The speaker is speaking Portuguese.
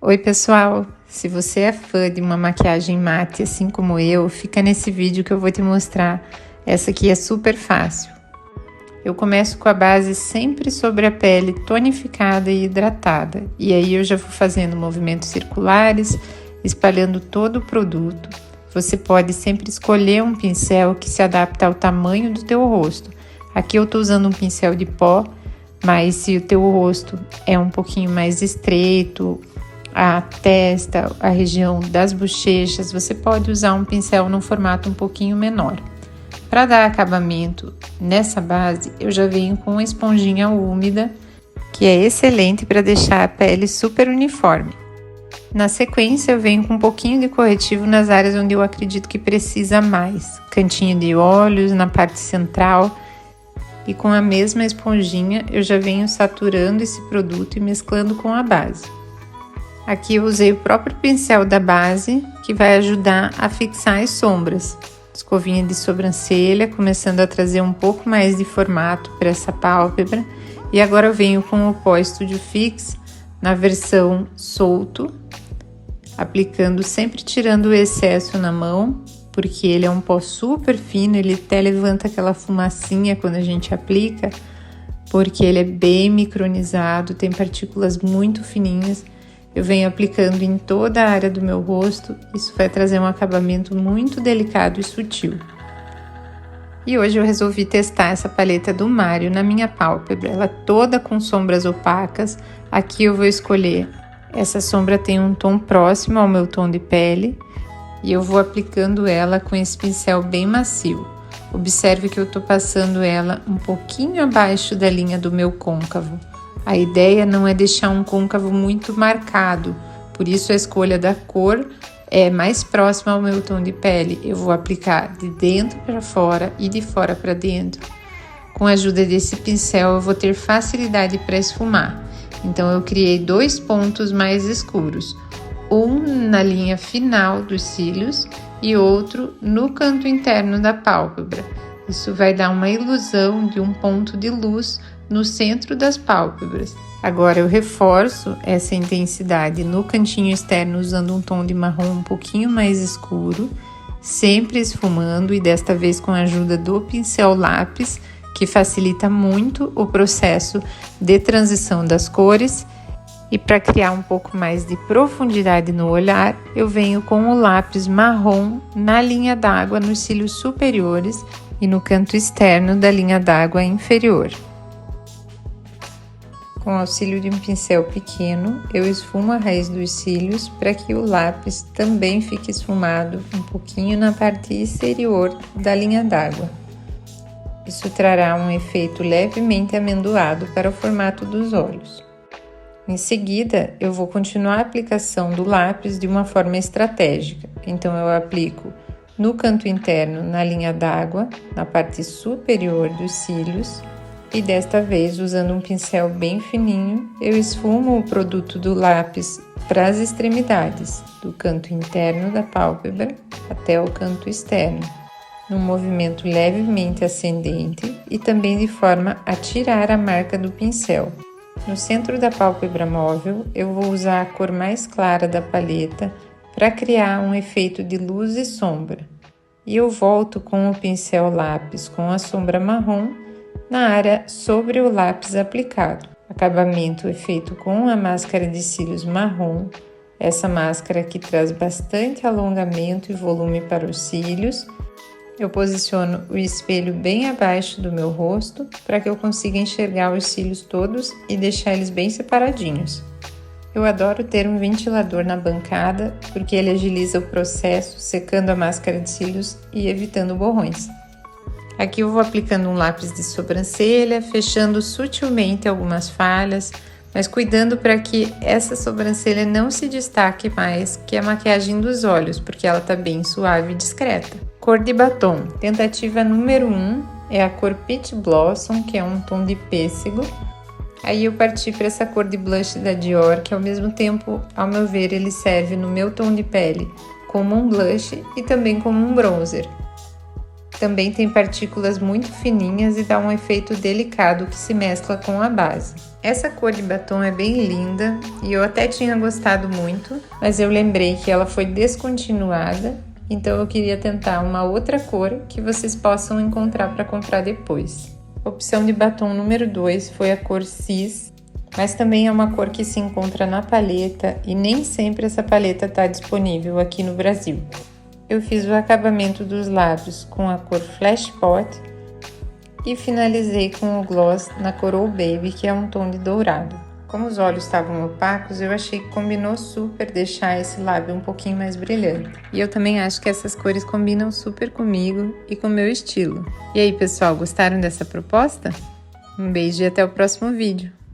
Oi pessoal, se você é fã de uma maquiagem mate assim como eu, fica nesse vídeo que eu vou te mostrar. Essa aqui é super fácil. Eu começo com a base sempre sobre a pele tonificada e hidratada. E aí eu já vou fazendo movimentos circulares, espalhando todo o produto. Você pode sempre escolher um pincel que se adapta ao tamanho do teu rosto. Aqui eu tô usando um pincel de pó, mas se o teu rosto é um pouquinho mais estreito, a testa, a região das bochechas, você pode usar um pincel num formato um pouquinho menor. Para dar acabamento nessa base, eu já venho com uma esponjinha úmida, que é excelente para deixar a pele super uniforme. Na sequência, eu venho com um pouquinho de corretivo nas áreas onde eu acredito que precisa mais. Cantinho de olhos, na parte central. E com a mesma esponjinha, eu já venho saturando esse produto e mesclando com a base. Aqui eu usei o próprio pincel da base, que vai ajudar a fixar as sombras. Escovinha de sobrancelha, começando a trazer um pouco mais de formato para essa pálpebra. E agora eu venho com o pó Studio Fix na versão solto, aplicando, sempre tirando o excesso na mão, porque ele é um pó super fino, ele até levanta aquela fumacinha quando a gente aplica, porque ele é bem micronizado, tem partículas muito fininhas. Eu venho aplicando em toda a área do meu rosto, isso vai trazer um acabamento muito delicado e sutil. E hoje eu resolvi testar essa paleta do Mario na minha pálpebra, ela toda com sombras opacas. Aqui eu vou escolher, essa sombra tem um tom próximo ao meu tom de pele, e eu vou aplicando ela com esse pincel bem macio. Observe que eu tô passando ela um pouquinho abaixo da linha do meu côncavo. A ideia não é deixar um côncavo muito marcado, por isso a escolha da cor é mais próxima ao meu tom de pele. Eu vou aplicar de dentro para fora e de fora para dentro. Com a ajuda desse pincel eu vou ter facilidade para esfumar. Então eu criei dois pontos mais escuros, um na linha final dos cílios e outro no canto interno da pálpebra. Isso vai dar uma ilusão de um ponto de luz no centro das pálpebras. Agora eu reforço essa intensidade no cantinho externo usando um tom de marrom um pouquinho mais escuro, sempre esfumando e desta vez com a ajuda do pincel lápis, que facilita muito o processo de transição das cores. E para criar um pouco mais de profundidade no olhar, eu venho com o lápis marrom na linha d'água nos cílios superiores e no canto externo da linha d'água inferior. Com o auxílio de um pincel pequeno, eu esfumo a raiz dos cílios para que o lápis também fique esfumado um pouquinho na parte exterior da linha d'água. Isso trará um efeito levemente amendoado para o formato dos olhos. Em seguida, eu vou continuar a aplicação do lápis de uma forma estratégica. Então eu aplico no canto interno, na linha d'água, na parte superior dos cílios, e desta vez, usando um pincel bem fininho, eu esfumo o produto do lápis para as extremidades, do canto interno da pálpebra até o canto externo, num movimento levemente ascendente e também de forma a tirar a marca do pincel. No centro da pálpebra móvel, eu vou usar a cor mais clara da paleta para criar um efeito de luz e sombra. E eu volto com o pincel lápis com a sombra marrom na área sobre o lápis aplicado. Acabamento é feito com a máscara de cílios marrom, essa máscara que traz bastante alongamento e volume para os cílios. Eu posiciono o espelho bem abaixo do meu rosto para que eu consiga enxergar os cílios todos e deixar eles bem separadinhos. Eu adoro ter um ventilador na bancada porque ele agiliza o processo, secando a máscara de cílios e evitando borrões. Aqui eu vou aplicando um lápis de sobrancelha, fechando sutilmente algumas falhas, mas cuidando para que essa sobrancelha não se destaque mais que a maquiagem dos olhos, porque ela tá bem suave e discreta. Cor de batom. Tentativa número 1 é a cor Peach Blossom, que é um tom de pêssego. Aí eu parti para essa cor de blush da Dior, que ao mesmo tempo, ao meu ver, ele serve no meu tom de pele como um blush e também como um bronzer. Também tem partículas muito fininhas e dá um efeito delicado que se mescla com a base. Essa cor de batom é bem linda e eu até tinha gostado muito, mas eu lembrei que ela foi descontinuada, então eu queria tentar uma outra cor que vocês possam encontrar para comprar depois. Opção de batom número 2 foi a cor Cis, mas também é uma cor que se encontra na paleta e nem sempre essa paleta está disponível aqui no Brasil. Eu fiz o acabamento dos lábios com a cor Flash Pot e finalizei com o gloss na cor Old Baby, que é um tom de dourado. Como os olhos estavam opacos, eu achei que combinou super deixar esse lábio um pouquinho mais brilhante. E eu também acho que essas cores combinam super comigo e com o meu estilo. E aí, pessoal, gostaram dessa proposta? Um beijo e até o próximo vídeo!